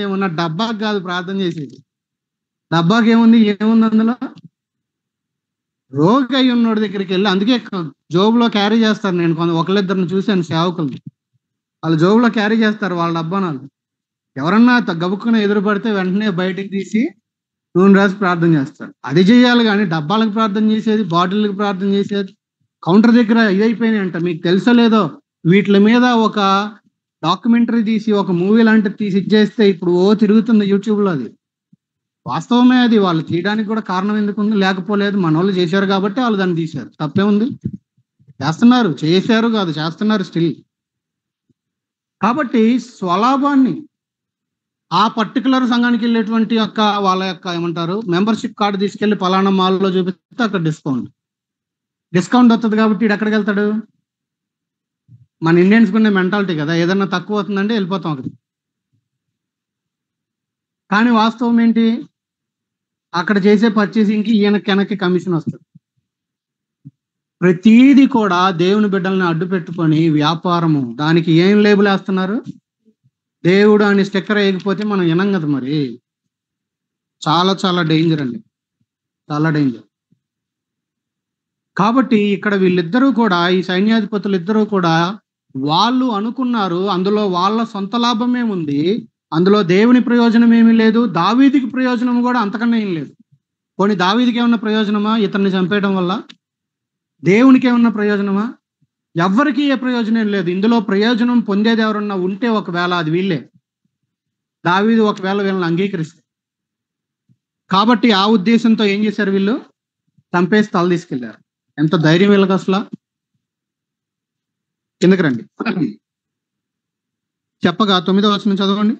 ఏమన్నా డబ్బాకి కాదు ప్రార్థన చేసేది. డబ్బాకి ఏముంది అందులో? రోగి అయి ఉన్నోడి దగ్గరికి వెళ్ళి, అందుకే జోబులో క్యారీ చేస్తారు. నేను ఒకళ్ళిద్దరిని చూశాను సేవకుల్ని, వాళ్ళు జోబులో క్యారీ చేస్తారు వాళ్ళ డబ్బానాలు. ఎవరన్నా గబుక్కున ఎదురు పడితే వెంటనే బయటికి తీసి నూనె రాసి ప్రార్థన చేస్తారు. అది చేయాలి కానీ డబ్బాలకు ప్రార్థన చేసేది, బాటిల్కి ప్రార్థన చేసేది, కౌంటర్ దగ్గర ఇదైపోయినాయి అంట. మీకు తెలుసో లేదో, వీటి మీద ఒక డాక్యుమెంటరీ తీసి, ఒక మూవీ లాంటిది తీసి ఇచ్చేస్తే ఇప్పుడు తిరుగుతుంది యూట్యూబ్లో. అది వాస్తవమే. అది వాళ్ళు తీయడానికి కూడా కారణం ఎందుకు ఉంది? లేకపోలేదు, మన వాళ్ళు చేశారు కాబట్టి వాళ్ళు దాన్ని తీశారు. తప్పే ఉంది? చేస్తున్నారు, చేశారు కాదు, చేస్తున్నారు స్టిల్. కాబట్టి స్వలాభాన్ని ఆ పర్టికులర్ సంఘానికి వెళ్ళేటువంటి వాళ్ళ ఏమంటారు మెంబర్షిప్ కార్డు తీసుకెళ్లి పలానా మాల్లో చూపిస్తే అక్కడ డిస్కౌంట్ వస్తుంది. కాబట్టి వీడు ఎక్కడికి వెళ్తాడు? మన ఇండియన్స్ ఉండే మెంటాలిటీ కదా, ఏదన్నా తక్కువ అవుతుందంటే వెళ్ళిపోతాం అక్కడికి. కానీ వాస్తవం ఏంటి? అక్కడ చేసే పర్చేసింగ్కి వెనక్కి కమిషన్ వస్తుంది. ప్రతీది కూడా దేవుని బిడ్డల్ని అడ్డు పెట్టుకొని వ్యాపారము, దానికి ఏం లేబుల్ వేస్తున్నారు? దేవుడు అని స్టిక్కర్ వేయకపోతే మనం వినం కదా. మరి చాలా చాలా డేంజర్ అండి, చాలా డేంజర్. కాబట్టి ఇక్కడ వీళ్ళిద్దరూ కూడా, ఈ సైన్యాధిపతులు ఇద్దరూ కూడా, వాళ్ళు అనుకున్నారు అందులో వాళ్ళ సొంత లాభమే ఉంది, అందులో దేవుని ప్రయోజనం ఏమీ లేదు. దావీదుకి ప్రయోజనం కూడా అంతకన్నా ఏం లేదు. పోనీ దావీదుకి ఏమన్నా ప్రయోజనమా ఇతన్ని చంపేయడం వల్ల? దేవునికి ఏమన్నా ప్రయోజనమా? ఎవ్వరికీ ఏ ప్రయోజనం లేదు. ఇందులో ప్రయోజనం పొందేది ఎవరన్నా ఉంటే ఒకవేళ అది వీళ్ళే, దావీదు ఒకవేళ వీళ్ళని అంగీకరిస్తే. కాబట్టి ఆ ఉద్దేశంతో ఏం చేశారు వీళ్ళు? చంపేసి తల తీసుకెళ్లారు. ఎంత ధైర్యం వీళ్ళకి అసలు! కిందకి రండి, చెప్పగా 9వ వచనం చదవండి.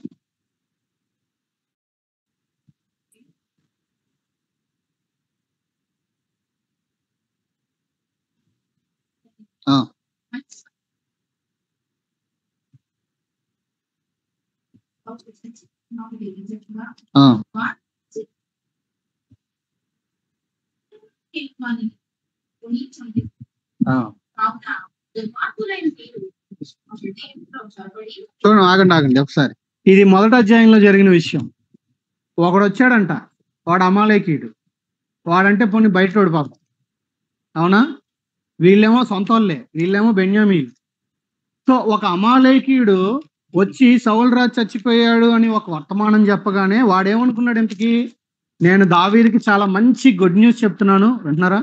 చూడండి, ఆగండి ఒకసారి. ఇది మొదటి అధ్యాయంలో జరిగిన విషయం. ఒకడు వచ్చాడంట, వాడు అమాలేకీయుడు. వాడంటే పోనీ బయటోడు పాపం, అవునా? వీళ్ళేమో సొంత వాళ్ళే, వీళ్ళేమో బెన్యామీలు. సో ఒక అమాలేకీయుడు వచ్చి సౌలు రాజు చచ్చిపోయాడు అని ఒక వర్తమానం చెప్పగానే వాడేమనుకున్నాడు? ఇంతకీ నేను దావీదుకి చాలా మంచి గుడ్ న్యూస్ చెప్తున్నాను, వింటున్నారా?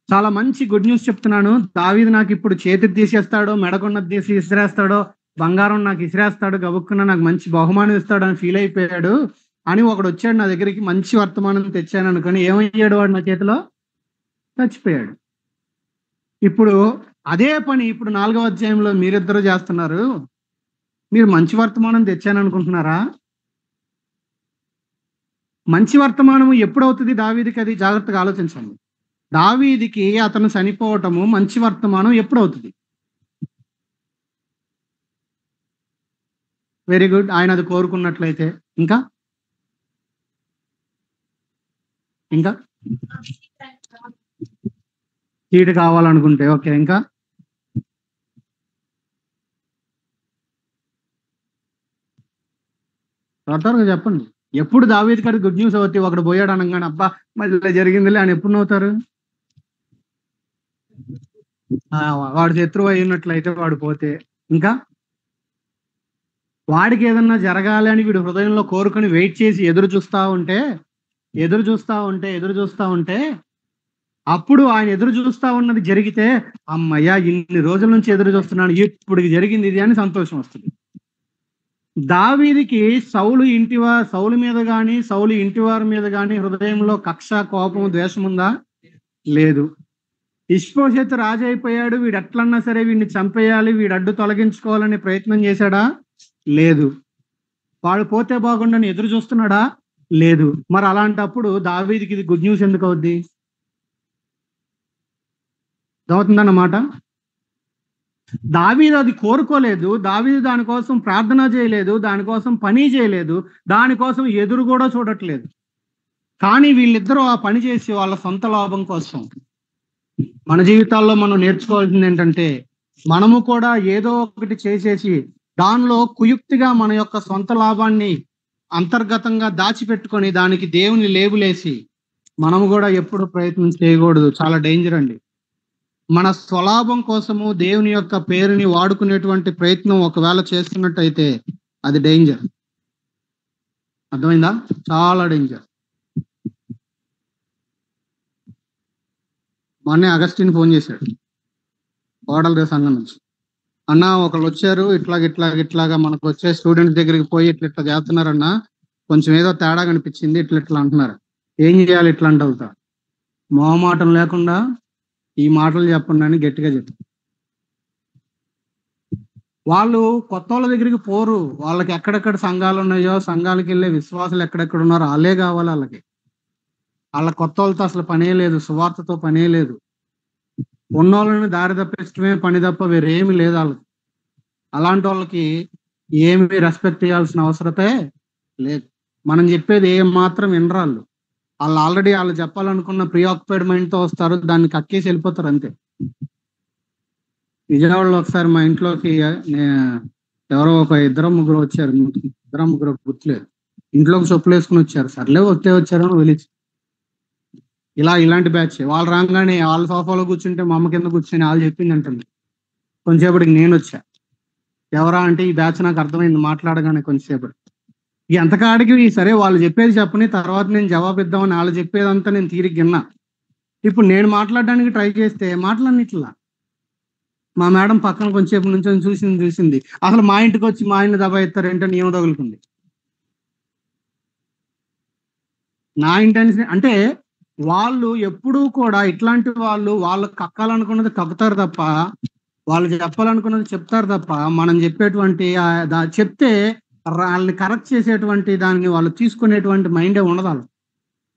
చాలా మంచి గుడ్ న్యూస్ చెప్తున్నాను, దావీదు నాకు ఇప్పుడు చేతికి తీసేస్తాడో, మెడకున్నది తీసి ఇసిరేస్తాడో, బంగారం నాకు ఇసిరేస్తాడు, గబుక్కున్న నాకు మంచి బహుమానం ఇస్తాడు అని ఫీల్ అయిపోయాడు అని ఒకడు వచ్చాడు నా దగ్గరికి, మంచి వర్తమానం తెచ్చాను అనుకుని. ఏమయ్యాడు వాడు? నా చేతిలో చచ్చిపోయాడు. ఇప్పుడు అదే పని ఇప్పుడు 4వ అధ్యాయంలో మీరిద్దరూ చేస్తున్నారు. మీరు మంచి వర్తమానం తెచ్చాను అనుకుంటున్నారా? మంచి వర్తమానం ఎప్పుడవుతుంది దావీదికి? అది జాగ్రత్తగా ఆలోచించండి. దావీదికి అతను చనిపోవటము మంచి వర్తమానం ఎప్పుడవుతుంది? వెరీ గుడ్, ఆయన అది కోరుకున్నట్లయితే. ఇంకా ఇంకా సీటు కావాలనుకుంటే ఓకే. ఇంకా త్వరగా చెప్పండి. ఎప్పుడు దావీదు గారి గుడ్ న్యూస్ అవుతాయి? ఒకడు పోయాడు అనగానే అబ్బా మళ్ళీ జరిగిందిలే అని ఎప్పుడు నవ్వుతారు? వాడు శత్రువు అయినట్లయితే వాడు పోతే. ఇంకా వాడికి ఏదన్నా జరగాలి అని వీడు హృదయంలో కోరుకొని వెయిట్ చేసి ఎదురు చూస్తా ఉంటే అప్పుడు ఆయన ఎదురు చూస్తా ఉన్నది జరిగితే, అమ్మయ్యా ఇన్ని రోజుల నుంచి ఎదురు చూస్తున్నాను, ఇప్పుడు జరిగింది ఇది అని సంతోషం వస్తుంది. దావీదికి సౌలు మీద గాని, సౌలు ఇంటివారి మీద గాని హృదయంలో కక్ష, కోపం, ద్వేషం ఉందా? లేదు. ఇష్బోషెతు రాజు అయిపోయాడు, వీడు ఎట్లన్నా సరే వీడిని చంపేయాలి, వీడు అడ్డు తొలగించుకోవాలని ప్రయత్నం చేశాడా? లేదు. వాడు పోతే బాగుండని ఎదురు చూస్తున్నాడా? లేదు. మరి అలాంటప్పుడు దావీదికి ఇది గుడ్ న్యూస్ ఎందుకు అవుద్ది? అవుతుందన్నమాట. దావీదు అది కోరుకోలేదు, దావీదు దానికోసం ప్రార్థన చేయలేదు, దానికోసం పని చేయలేదు, దానికోసం ఎదురు కూడా చూడట్లేదు. కానీ వీళ్ళిద్దరూ ఆ పని చేసి వాళ్ళ సొంత లాభం కోసం. మన జీవితాల్లో మనం నేర్చుకోవాల్సింది ఏంటంటే, మనము కూడా ఏదో ఒకటి చేసేసి దానిలో కుయుక్తిగా మన యొక్క సొంత లాభాన్ని అంతర్గతంగా దాచిపెట్టుకొని దానికి దేవుని లేబులేసి మనము కూడా ఎప్పుడు ప్రయత్నం చేయకూడదు. చాలా డేంజర్ అండి. మన స్వలాభం కోసము దేవుని యొక్క పేరుని వాడుకునేటువంటి ప్రయత్నం ఒకవేళ చేస్తున్నట్టయితే అది డేంజర్. అర్థమైందా? చాలా డేంజర్. మొన్నే అగస్టిన్ ఫోన్ చేశాడు ఓడల సంఘం నుంచి. అన్న ఒకళ్ళు వచ్చారు ఇట్లాగా మనకు వచ్చే స్టూడెంట్స్ దగ్గరికి పోయి ఇట్లా చేస్తున్నారన్న, కొంచెం ఏదో తేడా కనిపించింది, ఇట్లా అంటున్నారు, ఏం చేయాలి ఇట్లా అంటవుతా. మొహమాటం లేకుండా ఈ మాటలు చెప్పండి అని గట్టిగా చెప్పి, వాళ్ళు కొత్త వాళ్ళ దగ్గరికి పోరు. వాళ్ళకి ఎక్కడెక్కడ సంఘాలు ఉన్నాయో సంఘాలకు వెళ్ళే విశ్వాసులు ఎక్కడెక్కడ ఉన్నారో వాళ్ళే కావాలి. వాళ్ళ కొత్త వాళ్ళతో అసలు పనే లేదు, సువార్తతో పనే లేదు. ఉన్నోళ్ళని దారి తప్పించడమే పని తప్ప వేరేమి లేదు వాళ్ళకి. అలాంటి వాళ్ళకి ఏమి రెస్పెక్ట్ చేయాల్సిన అవసరతే లేదు. మనం చెప్పేది ఏం మాత్రం వినరాళ్ళు. వాళ్ళు ఆల్రెడీ వాళ్ళు చెప్పాలనుకున్న ప్రీఆక్యుపైడ్ మైండ్తో వస్తారు, దాన్ని కక్కేసి వెళ్ళిపోతారు అంతే. విజయవాడలో ఒకసారి మా ఇంట్లోకి ఎవరో ఒక ఇద్దరు ముగ్గురు వచ్చారు, గుర్తులేదు, ఇంట్లోకి చెప్పులు వేసుకుని వచ్చారు. సర్లే వచ్చారని వెలిచి ఇలాంటి బ్యాచ్. వాళ్ళు రాగానే వాళ్ళ సోఫాలో కూర్చుంటే మా అమ్మ కింద కూర్చొని వాళ్ళు చెప్పింది అంటుంది. కొంచెంసేపటికి నేను వచ్చా, ఎవరా అంటే ఈ బ్యాచ్ నాకు అర్థమైంది మాట్లాడగానే కొంచెంసేపటి. ఎంతకాడికి సరే వాళ్ళు చెప్పేది చెప్పని, తర్వాత నేను జవాబు ఇద్దామని వాళ్ళు చెప్పేదంతా నేను తీరిగ్గా విన్నా. ఇప్పుడు నేను మాట్లాడడానికి ట్రై చేస్తే మాట్లాడినట్లా. మా మేడం పక్కన కొంచెంసేపు నుంచి చూసింది అసలు మా ఇంటికి వచ్చి మా ఆయన్ని దబాయిస్తారంటే నియమ తగులుకుంది. నా ఇంటెన్షన్ అంటే వాళ్ళు ఎప్పుడూ కూడా ఇట్లాంటి వాళ్ళు కక్కాలనుకున్నది కక్కుతారు తప్ప, వాళ్ళు చెప్పాలనుకున్నది చెప్తారు తప్ప, మనం చెప్పేటువంటి చెప్తే వాళ్ళని కరెక్ట్ చేసేటువంటి దాన్ని వాళ్ళు తీసుకునేటువంటి మైండే ఉండదు. వాళ్ళు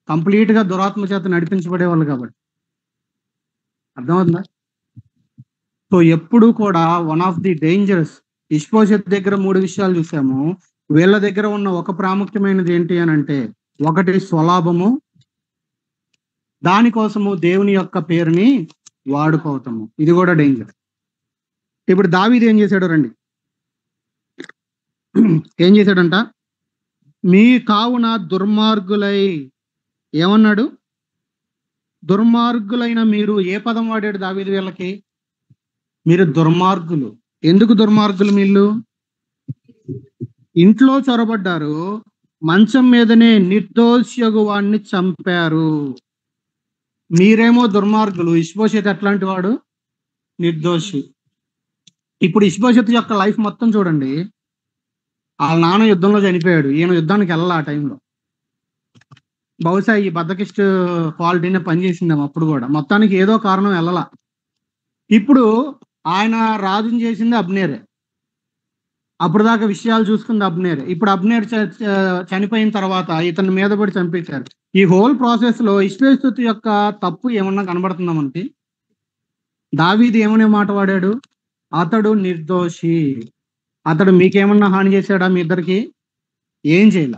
కంప్లీట్ గా దురాత్మ చేత నడిపించబడే వాళ్ళు కాబట్టి. అర్థమవుతుందా? సో ఎప్పుడు కూడా వన్ ఆఫ్ ది డేంజరస్. ఇష్బోషెత్ దగ్గర 3 విషయాలు చూసాము. వీళ్ళ దగ్గర ఉన్న ఒక ప్రాముఖ్యమైనది ఏంటి అని అంటే, ఒకటి స్వలాభము, దానికోసము దేవుని యొక్క పేరుని వాడుకోవటము. ఇది కూడా డేంజర్. ఇప్పుడు దావీదు ఏం చేశాడు రండి. ఏం చేశాడంట? మీ కావున దుర్మార్గులై, ఏమన్నాడు? దుర్మార్గులైన మీరు. ఏ పదం వాడాడు దావీదు వీళ్ళకి? మీరు దుర్మార్గులు. ఎందుకు దుర్మార్గులు? వీళ్ళు ఇంట్లో చొరబడ్డారు, మంచం మీదనే నిర్దోషియగు వాడిని చంపారు. మీరేమో దుర్మార్గులు. ఇష్బోషెత్ ఎట్లాంటి వాడు? నిర్దోషి. ఇప్పుడు ఇష్బోషెత్ యొక్క లైఫ్ మొత్తం చూడండి. వాళ్ళ నాన్న యుద్ధంలో చనిపోయాడు, ఈయన యుద్ధానికి వెళ్ళాలి. ఆ టైంలో బహుశా ఈ బద్దకిస్ట్ క్వాలిటీనే పనిచేసిందేమో అప్పుడు కూడా. మొత్తానికి ఏదో కారణం వెళ్ళలా. ఇప్పుడు ఆయన రాజుని చేసింది అబ్నేరే. అప్పుడు దాకా విషయాలు చూసుకుంది అబ్నేరే. ఇప్పుడు అబ్నేర్ చనిపోయిన తర్వాత ఇతని మీద పడి చంపేశారు. ఈ హోల్ ప్రాసెస్ లో ఇష్బోషెత్ యొక్క తప్పు ఏమన్నా కనబడుతుందా మనకి? దావీదు ఏమనే మాట వాడాడు? అతడు నిర్దోషి. అతడు మీకేమన్నా హాని చేశాడా? మీ ఇద్దరికి ఏం చేయాల.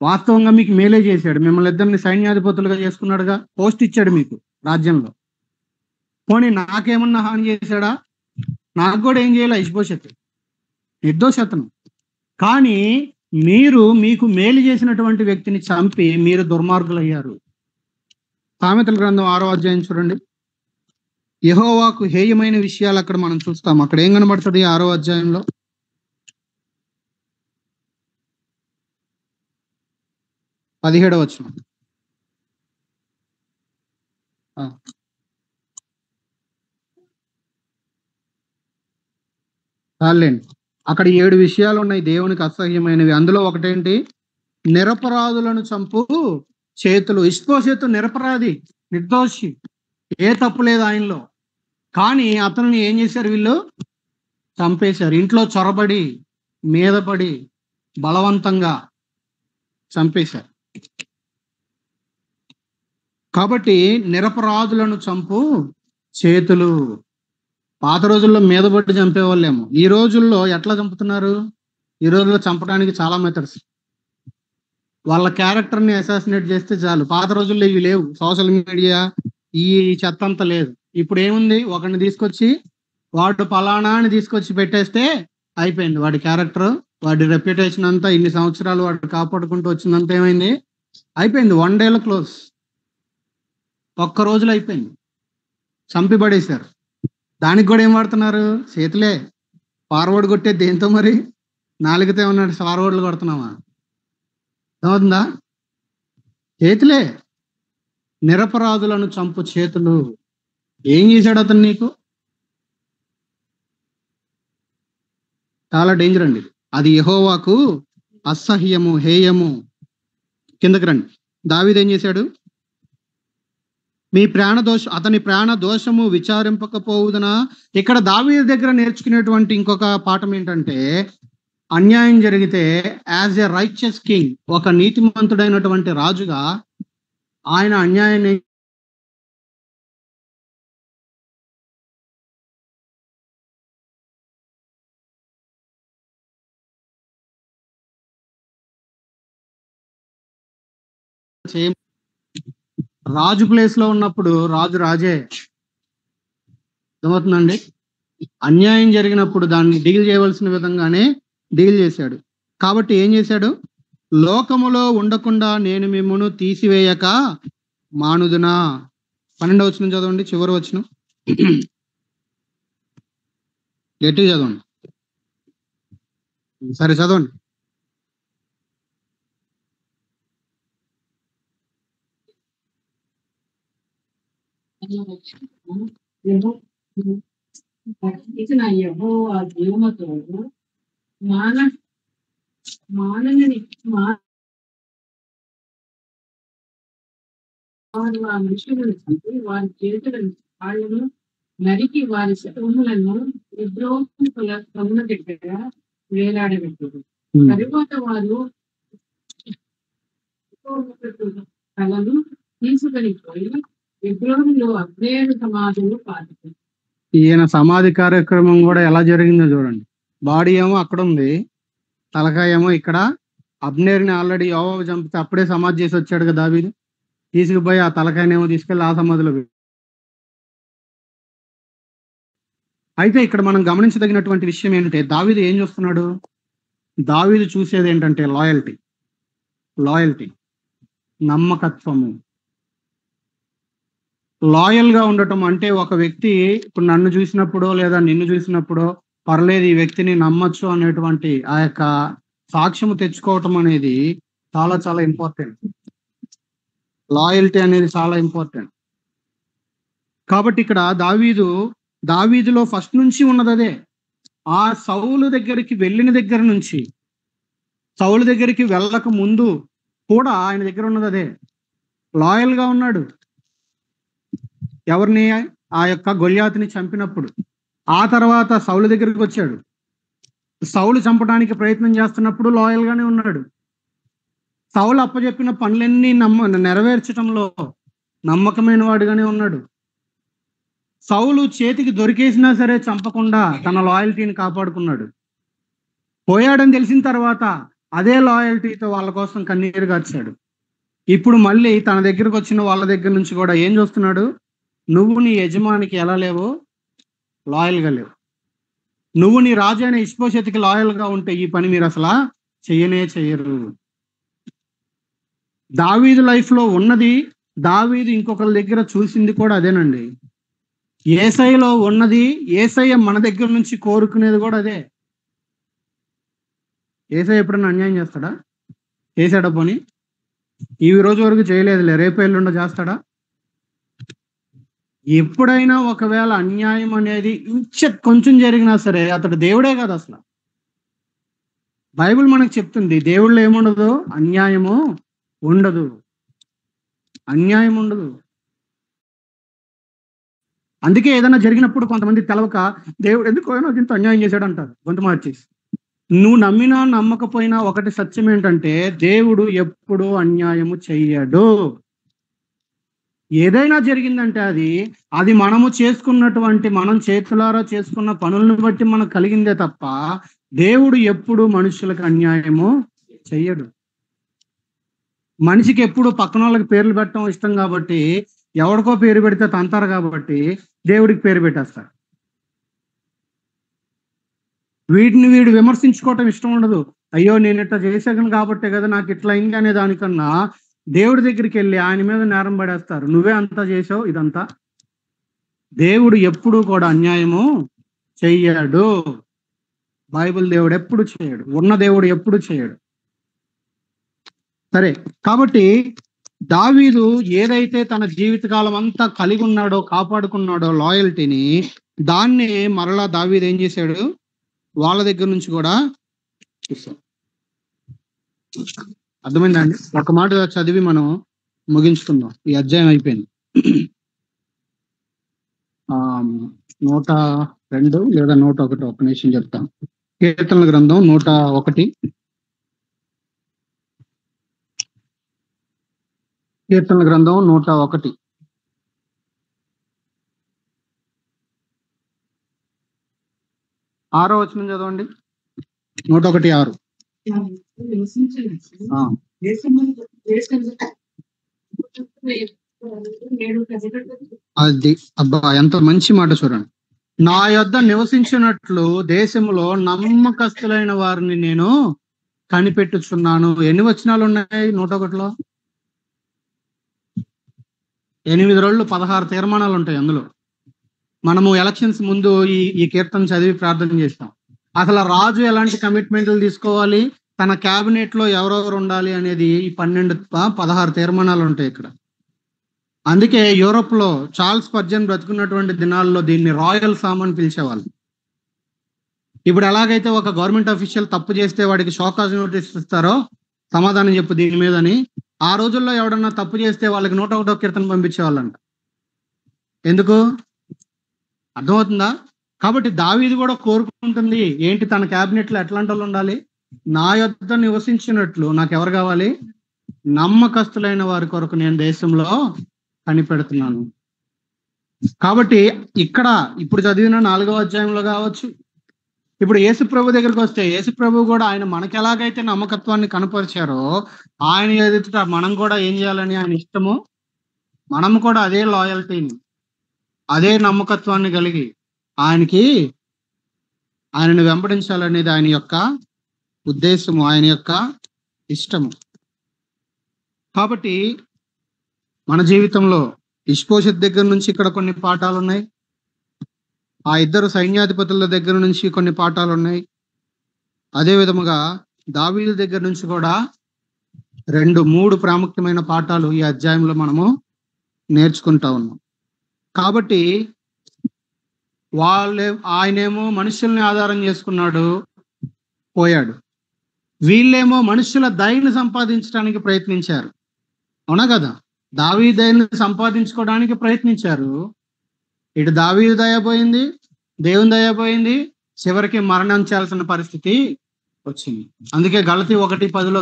వాస్తవంగా మీకు మేలే చేశాడు. మిమ్మల్ని ఇద్దరిని సైన్యాధిపతులుగా చేసుకున్నాడుగా, పోస్ట్ ఇచ్చాడు మీకు రాజ్యంలో. పోనీ నాకేమన్నా హాని చేశాడా? నాకు కూడా ఏం చేయాల. ఇష్బోషెత్ నిర్దోషతను. కానీ మీకు మేలు చేసినటువంటి వ్యక్తిని చంపి మీరు దుర్మార్గులయ్యారు. సామెతల గ్రంథం 6వ అధ్యాయం చూడండి. యెహోవాకు హేయమైన విషయాలు అక్కడ మనం చూస్తాం. అక్కడ ఏం కనబడుతుంది? 6వ అధ్యాయంలో 17వ వచనం. చాలండి. అక్కడ 7 విషయాలు ఉన్నాయి దేవునికి అసహ్యమైనవి. అందులో ఒకటేంటి? నిరపరాధులను చంపు చేతులు. ఇష్బోషెతు నిరపరాధి, నిర్దోషి, ఏ తప్పు లేదు ఆయనలో. కానీ అతన్ని ఏం చేశారు? వీళ్ళు చంపేశారు. ఇంట్లో చొరబడి మీద పడి బలవంతంగా చంపేశారు. కాబట్టి నిరపరాధులను చంపు చేతులు. పాత రోజుల్లో మీద పట్టి చంపేవాళ్ళేమో. ఈ రోజుల్లో ఎట్లా చంపుతున్నారు? ఈ రోజుల్లో చంపడానికి చాలా మెథడ్స్. వాళ్ళ క్యారెక్టర్ని అసాసినేట్ చేస్తే చాలు. పాత రోజుల్లో ఇవి లేవు, సోషల్ మీడియా ఈ చెత్త అంతా లేదు. ఇప్పుడు ఏముంది? ఒకరిని తీసుకొచ్చి వాడు పలానా అని తీసుకొచ్చి పెట్టేస్తే అయిపోయింది, వాడి క్యారెక్టర్ వాడి రెప్యుటేషన్ అంతా ఇన్ని సంవత్సరాలు వాడు కాపాడుకుంటూ వచ్చిందంతా ఏమైంది? అయిపోయింది. 1 డేలో క్లోజ్. ఒక్క రోజులో అయిపోయింది. చంపి పడేశారు. దానికి కూడా ఏం వాడుతున్నారు? చేతులే. ఫార్వర్డ్ కొట్టే దేంతో మరి? నాలుగుతో ఏమన్నాడు? ఫార్వర్డ్లు కొడుతున్నావా? అవుతుందా? చేతులే. నిరపరాధులను చంపు చేతులు. ఏం చేశాడు అతను నీకు? చాలా డేంజర్ అండి. అది యెహోవాకు అసహ్యము, హేయము. కిందకి రండి. దావీదు ఏం చేశాడు? అతని ప్రాణ దోషము విచారింపకపోవుదనా. ఇక్కడ దావీదు దగ్గర నేర్చుకునేటువంటి ఇంకొక పాఠం ఏంటంటే, అన్యాయం జరిగితే యాజ్ ఎ రైచియస్ కింగ్, ఒక నీతిమంతుడైనటువంటి రాజుగా ఆయన అన్యాయాన్ని రాజు ప్లేస్ లో ఉన్నప్పుడు రాజు రాజే. అర్థమవుతుందండి? అన్యాయం జరిగినప్పుడు దాన్ని డీల్ చేయవలసిన విధంగానే డీల్ చేశాడు. కాబట్టి ఏం చేశాడు? లోకములో ఉండకుండా నేను మిమ్మును తీసివేయక మానుదునా. 12వ వచనం చదవండి, చివరి వచనం. గట్టిగా చదవండి. సరే చదవండి. వారి చేతులను కాళ్ళను నరికి వారి శవములను విద్రోహుల కొమ్మ దగ్గర వేలాడబెట్టారు. తరువాత వారు కళను తీసుకొని పోయి విద్రోహంలో అగ్నేయ సమాధులు పాతారు. ఈయన సమాధి కార్యక్రమం కూడా ఎలా జరిగిందో చూడండి. బాడీ ఏమో అక్కడ ఉంది, తలకాయ ఏమో ఇక్కడ. అబ్నేర్ని ఆల్రెడీ యోవాబు చంపితే అప్పుడే సమాధి చేసి వచ్చాడు కదా దావీదు. తీసుకుపోయి ఆ తలకాయనేమో తీసుకెళ్లి ఆ సమాధిలో. అయితే ఇక్కడ మనం గమనించదగినటువంటి విషయం ఏంటంటే, దావీదు ఏం చూస్తున్నాడు? దావీదు చూసేది ఏంటంటే లాయల్టీ, నమ్మకత్వము. లాయల్ గా ఉండటం అంటే, ఒక వ్యక్తి ఇప్పుడు నన్ను చూసినప్పుడో లేదా నిన్ను చూసినప్పుడో పర్లేదు ఈ వ్యక్తిని నమ్మచ్చు అనేటువంటి ఆ యొక్క సాక్ష్యము తెచ్చుకోవటం అనేది చాలా చాలా ఇంపార్టెంట్. లాయల్టీ అనేది చాలా ఇంపార్టెంట్. కాబట్టి ఇక్కడ దావీదులో ఫస్ట్ నుంచి ఉన్నది అదే. ఆ సౌలు దగ్గరికి వెళ్ళిన దగ్గర నుంచి, సౌలు దగ్గరికి వెళ్ళక ముందు కూడా ఆయన దగ్గర ఉన్నది అదే. లాయల్ గా ఉన్నాడు. ఎవరిని? ఆ యొక్క గొల్యాతుని చంపినప్పుడు. ఆ తర్వాత సౌలు దగ్గరికి వచ్చాడు. సౌలు చంపడానికి ప్రయత్నం చేస్తున్నప్పుడు లాయల్ గానే ఉన్నాడు. సౌలు అప్పచెప్పిన పనులన్నీ నెరవేర్చడంలో నమ్మకమైన వాడుగానే ఉన్నాడు. సౌలు చేతికి దొరికేసినా సరే చంపకుండా తన లాయల్టీని కాపాడుకున్నాడు. పోయాడని తెలిసిన తర్వాత అదే లాయల్టీతో వాళ్ళ కోసం కన్నీరు గార్చాడు. ఇప్పుడు మళ్ళీ తన దగ్గరకు వచ్చిన వాళ్ళ దగ్గర నుంచి కూడా ఏం చూస్తున్నాడు? నువ్వు నీ యజమానికి ఎలా లేవో లాయల్గా లేవు. నువ్వు నీ రాజు అయిన ఇష్బోషెతుకి లాయల్ గా ఉంటే ఈ పని మీరు అసలు చెయ్యరు. దావీదు లైఫ్ లో ఉన్నది, దావీదు ఇంకొకరి దగ్గర చూసింది కూడా అదేనండి. యేసయ్యలో ఉన్నది, యేసయ్య మన దగ్గర నుంచి కోరుకునేది కూడా అదే. యేసయ్య ఎప్పుడన్నా అన్యాయం చేస్తాడా? చేశాడా? పోనీ ఈ రోజు వరకు చేయలేదులే, రేపు ఎల్లుండ చేస్తాడా? ఎప్పుడైనా ఒకవేళ అన్యాయం అనేది కొంచెం జరిగినా సరే అతడు దేవుడే కాదు. అసలు బైబిల్ మనకు చెప్తుంది, దేవుళ్ళు ఏముండదు? అన్యాయం ఉండదు. అందుకే ఏదైనా జరిగినప్పుడు కొంతమంది తెలవక దేవుడు ఎందుకు నాకు ఇంత అన్యాయం చేశాడు అంటారు, గొంతు మార్చేసి. నువ్వు నమ్మినా నమ్మకపోయినా ఒకటి సత్యం ఏంటంటే, దేవుడు ఎప్పుడూ అన్యాయము చెయ్యడు. ఏదైనా జరిగిందంటే అది మనము చేసుకున్నటువంటి, మనం చేతులారా చేసుకున్న పనులను బట్టి మనకు కలిగిందే తప్ప దేవుడు ఎప్పుడు మనుషులకు అన్యాయము చెయ్యడు. మనిషికి ఎప్పుడు పక్కన వాళ్ళకి పేర్లు పెట్టడం ఇష్టం కాబట్టి, ఎవరికో పేరు పెడితే తంతారు కాబట్టి దేవుడికి పేరు పెట్టేస్తారు. వీటిని వీడు విమర్శించుకోవటం ఇష్టం ఉండదు. అయ్యో నేను ఇట్లా చేశాను కాబట్టే కదా నాకు ఇట్లా అయింది అనే దానికన్నా దేవుడి దగ్గరికి వెళ్ళి ఆయన మీద నేరం పడేస్తారు. నువ్వే అంతా చేసావు ఇదంతా. దేవుడు ఎప్పుడు కూడా అన్యాయము చెయ్యడు. బైబిల్ దేవుడు ఎప్పుడు చేయడు. ఉన్న దేవుడు ఎప్పుడు చేయడు. సరే, కాబట్టి దావీదు ఏదైతే తన జీవితకాలం అంతా కలిగి ఉన్నాడో, కాపాడుకున్నాడో లాయల్టీని, దాన్ని మరలా దావీదు ఏం చేశాడు? వాళ్ళ దగ్గర నుంచి కూడా చూస్తాం. అర్థమైందండి? ఒక మాట చదివి మనం ముగించుకుందాం. ఈ అధ్యాయం అయిపోయింది. 102 లేదా 101 ఒక నిమిషం చెప్తాను. కీర్తనల గ్రంథం 101. కీర్తనల గ్రంథం 101. 6వ వచనం చదవండి. 101:6. అది అబ్బా, ఎంత మంచి మాట చూడండి. నా యొద్ద నివసించినట్లు దేశంలో నమ్మకస్తులైన వారిని నేను కనిపెట్టుచున్నాను. ఎన్ని వచనాలు ఉన్నాయి 101లో? 8 రోజులు 16 తీర్మానాలు ఉంటాయి అందులో. మనము ఎలక్షన్స్ ముందు ఈ కీర్తన చదివి ప్రార్థన చేస్తాం. అసలు రాజు ఎలాంటి కమిట్మెంట్లు తీసుకోవాలి, తన క్యాబినెట్ లో ఎవరెవరు ఉండాలి అనేది ఈ 16 తీర్మానాలు ఉంటాయి ఇక్కడ. అందుకే యూరోప్ లో చార్ల్స్ స్పర్జన్ బ్రతుకున్నటువంటి దినాల్లో దీన్ని రాయల్ సామ్ అని పిలిచేవాళ్ళు. ఇప్పుడు ఎలాగైతే ఒక గవర్నమెంట్ అఫీషియల్ తప్పు చేస్తే వాడికి షోకాజ్ నోటీస్ ఇస్తారో సమాధానం చెప్పు దీని మీదని, ఆ రోజుల్లో ఎవడన్నా తప్పు చేస్తే వాళ్ళకి 101వ కీర్తన పంపించేవాళ్ళంట. ఎందుకు? అర్థమవుతుందా? కాబట్టి దావీదు కూడా కోరుకుంటుంది ఏంటి, తన క్యాబినెట్ లో ఎట్లాంటి వాళ్ళు ఉండాలి? నా యొద్ద నివసించినట్లు నాకు ఎవరు కావాలి? నమ్మకస్తులైన వారి కొరకు నేను దేశంలో కనిపెడుతున్నాను. కాబట్టి ఇక్కడ ఇప్పుడు చదివిన 4వ అధ్యాయంలో కావచ్చు, ఇప్పుడు యేసుప్రభు దగ్గరికి వస్తే యేసుప్రభు కూడా ఆయన మనకి ఎలాగైతే నమ్మకత్వాన్ని కనపరిచారో ఆయన ఎదుట మనం కూడా ఏం చేయాలని ఆయన ఇష్టము, మనము కూడా అదే లాయల్టీని, అదే నమ్మకత్వాన్ని కలిగి ఆయనను వెంబడించాలనేది ఆయన యొక్క ఉద్దేశము, ఆయన యొక్క ఇష్టము. కాబట్టి మన జీవితంలో ఇష్బోషెత్ దగ్గర నుంచి ఇక్కడ కొన్ని పాఠాలు ఉన్నాయి. ఆ 2 సైన్యాధిపతుల దగ్గర నుంచి కొన్ని పాఠాలు ఉన్నాయి. అదే విధముగా దావీదు దగ్గర నుంచి కూడా 2-3 ప్రాముఖ్యమైన పాఠాలు ఈ అధ్యాయంలో మనము నేర్చుకుంటా ఉన్నాం. కాబట్టి ఆయనేమో మనుషుల్ని ఆధారం చేసుకున్నాడు, పోయాడు. వీళ్ళేమో మనుషుల దయని సంపాదించడానికి ప్రయత్నించారు. అవునా కదా? దావీదు దయని సంపాదించుకోవడానికి ప్రయత్నించారు. ఇటు దావీదు దయ పోయింది, దేవుని దయ పోయింది, చివరికి మరణించాల్సిన పరిస్థితి వచ్చింది. అందుకే గలతీ 1:10లో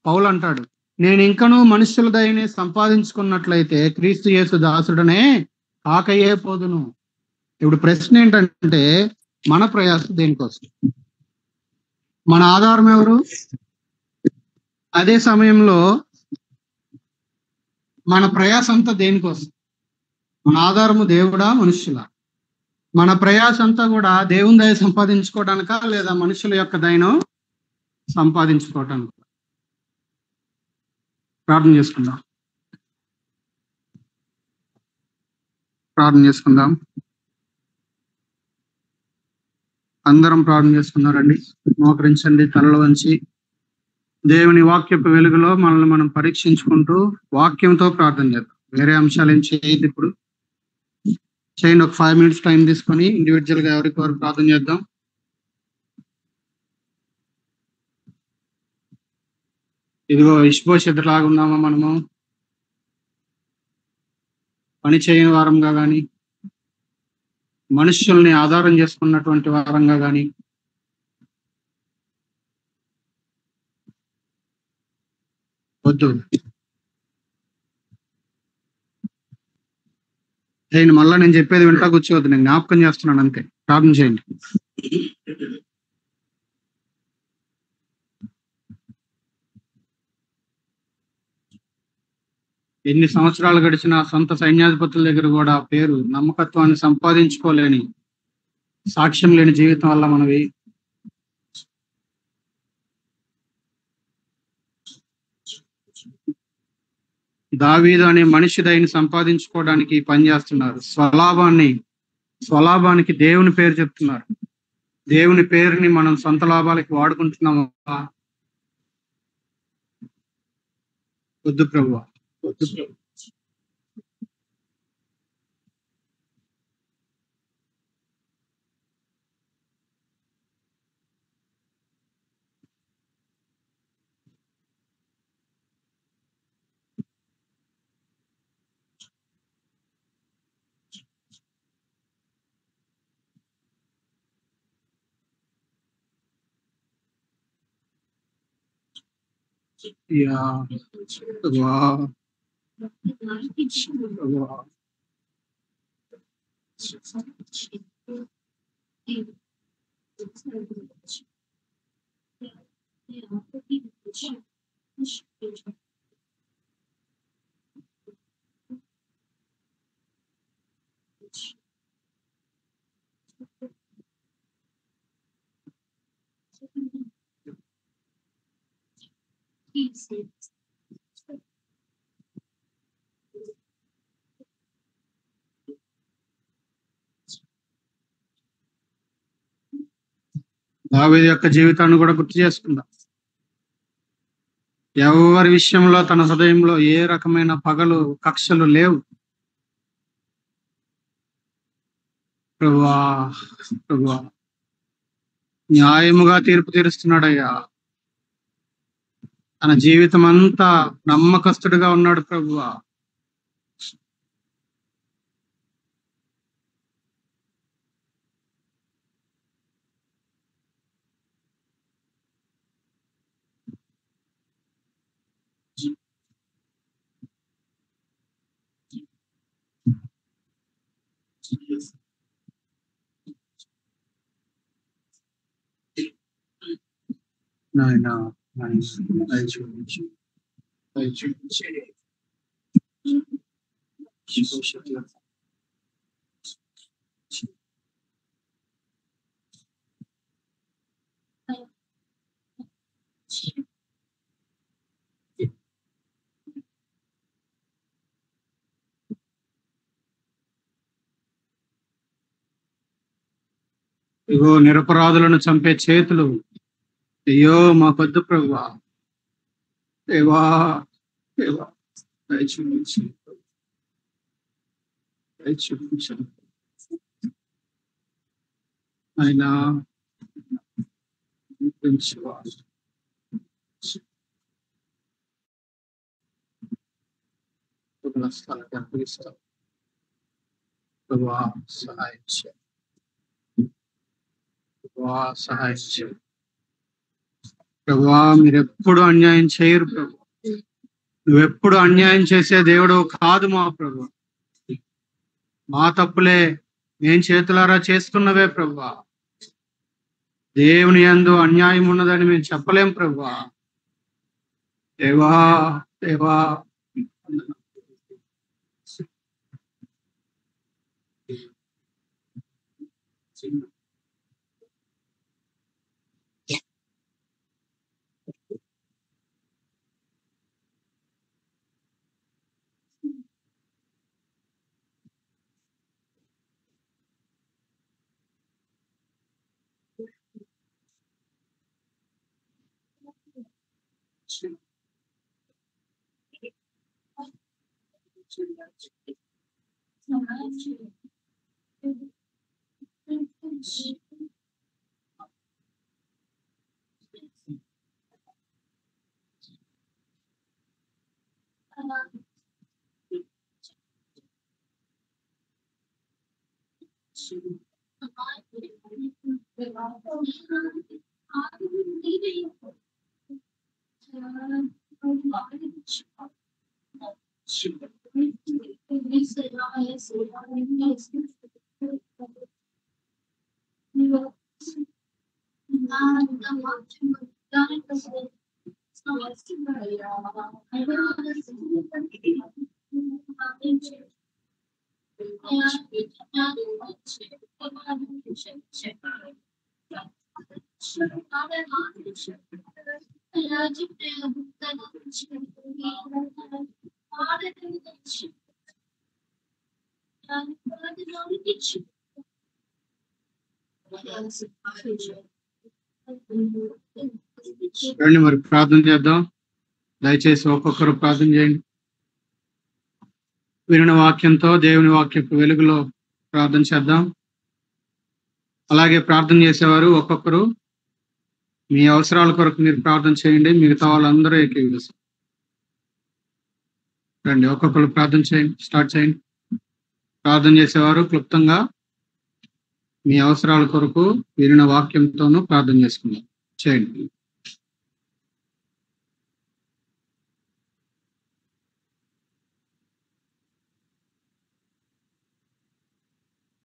పౌలు అంటాడు, నేను ఇంకనూ మనుషుల దయని సంపాదించుకున్నట్లయితే క్రీస్తు యేసు దాసుడనే కాకయే పోదును. ఇప్పుడు ప్రశ్న ఏంటంటే, మన ప్రయాసం దేనికోసం? మన ఆధారం ఎవరు? అదే సమయంలో మన ప్రయాస అంతా దేనికోసం? మన ఆధారము దేవుడా, మనుషుల? మన ప్రయాస అంతా కూడా దేవుని దయ సంపాదించుకోవడానికా లేదా మనుషుల యొక్క దయను సంపాదించుకోవటానికి? ప్రార్థన చేసుకుందాం. అందరం ప్రార్థన చేసుకున్నారండి. మోకరించండి, తలలు వంచి దేవుని వాక్యపు వెలుగులో మనల్ని మనం పరీక్షించుకుంటూ వాక్యంతో ప్రార్థన చేద్దాం. వేరే అంశాలు ఏం చేయదు. ఇప్పుడు చేయండి. ఒక 5 minutes టైం తీసుకొని ఇండివిజువల్ గా ఎవరికి వారు ప్రార్థన చేద్దాం. ఇదిగో ఇష్బోషెత్ లాగా ఉన్నామా మనము? పని చేయని వారంగా కానీ, మనుషుల్ని ఆధారం చేసుకున్నటువంటి వారంగా కానీ, వద్దు. మళ్ళా నేను చెప్పేది వింటా కూర్చోవద్దు, నేను జ్ఞాపకం చేస్తున్నాను అంతే. ప్రార్థన చేయండి. ఎన్ని సంవత్సరాలు గడిచినా సొంత సైన్యాధిపతుల దగ్గర కూడా పేరు, నమ్మకత్వాన్ని సంపాదించుకోలేని, సాక్ష్యం లేని జీవితం వల్ల మనవి దావీదు అనే మనిషి దయని సంపాదించుకోవడానికి పనిచేస్తున్నారు. స్వలాభానికి దేవుని పేరు చెప్తున్నారు. దేవుని పేరుని మనం సొంత లాభాలకి వాడుకుంటున్నాము. వద్దు ప్రభువా, వద్దు ప్రభు. యా ప్రభువా, ప్రభువా. దావీదు యొక్క జీవితాన్ని కూడా గుర్తు చేసుకుందాం. ఎవరి విషయంలో తన హృదయంలో ఏ రకమైన పగలు కక్షలు లేవు. ప్రభువా, ప్రభువా, న్యాయముగా తీర్పు తీరుస్తున్నాడయ్యా. తన జీవితం అంతా నమ్మకస్తుడిగా ఉన్నాడు ప్రభువా. నాయనా, దయ చూపించు, దయ చూపించు. ఇగో నిరపరాధులను చంపే చేతులు, అయ్యో మాకొద్దు ప్రభువా. దేవా, దేవా, దయ చూపించు, దయ చూపించు. అయినా ప్రభువా సహాయం చేయి, ప్రభువా సహాయం చేయి. ప్రభువా మీరు ఎప్పుడు అన్యాయం చేయరు ప్రభు. నువ్వెప్పుడు అన్యాయం చేసే దేవుడు కాదు మా ప్రభు. మా తప్పులే నేను చేతులారా చేసుకున్నవే ప్రభువా. దేవుని యందు అన్యాయం ఉన్నదని మేము చెప్పలేం ప్రభువా. దేవా, దేవా, రండి మరి ప్రార్థన చేద్దాం. దయచేసి ఒక్కొక్కరు ప్రార్థన చేయండి. వినిన వాక్యంతో దేవుని వాక్యపు వెలుగులో ప్రార్థన చేద్దాం. అలాగే ప్రార్థన చేసేవారు ఒక్కొక్కరు మీ అవసరాల కొరకు మీరు ప్రార్థన చేయండి. మిగతా వాళ్ళందరూ ఏకీభవిస్తారు. రండి ఒక్కొక్కరు ప్రార్థన చేయండి. స్టార్ట్ చేయండి. ప్రార్థన చేసేవారు క్లుప్తంగా మీ అవసరాల కొరకు వినిన వాక్యంతోనూ ప్రార్థన చేసుకుందాం. చేయండి.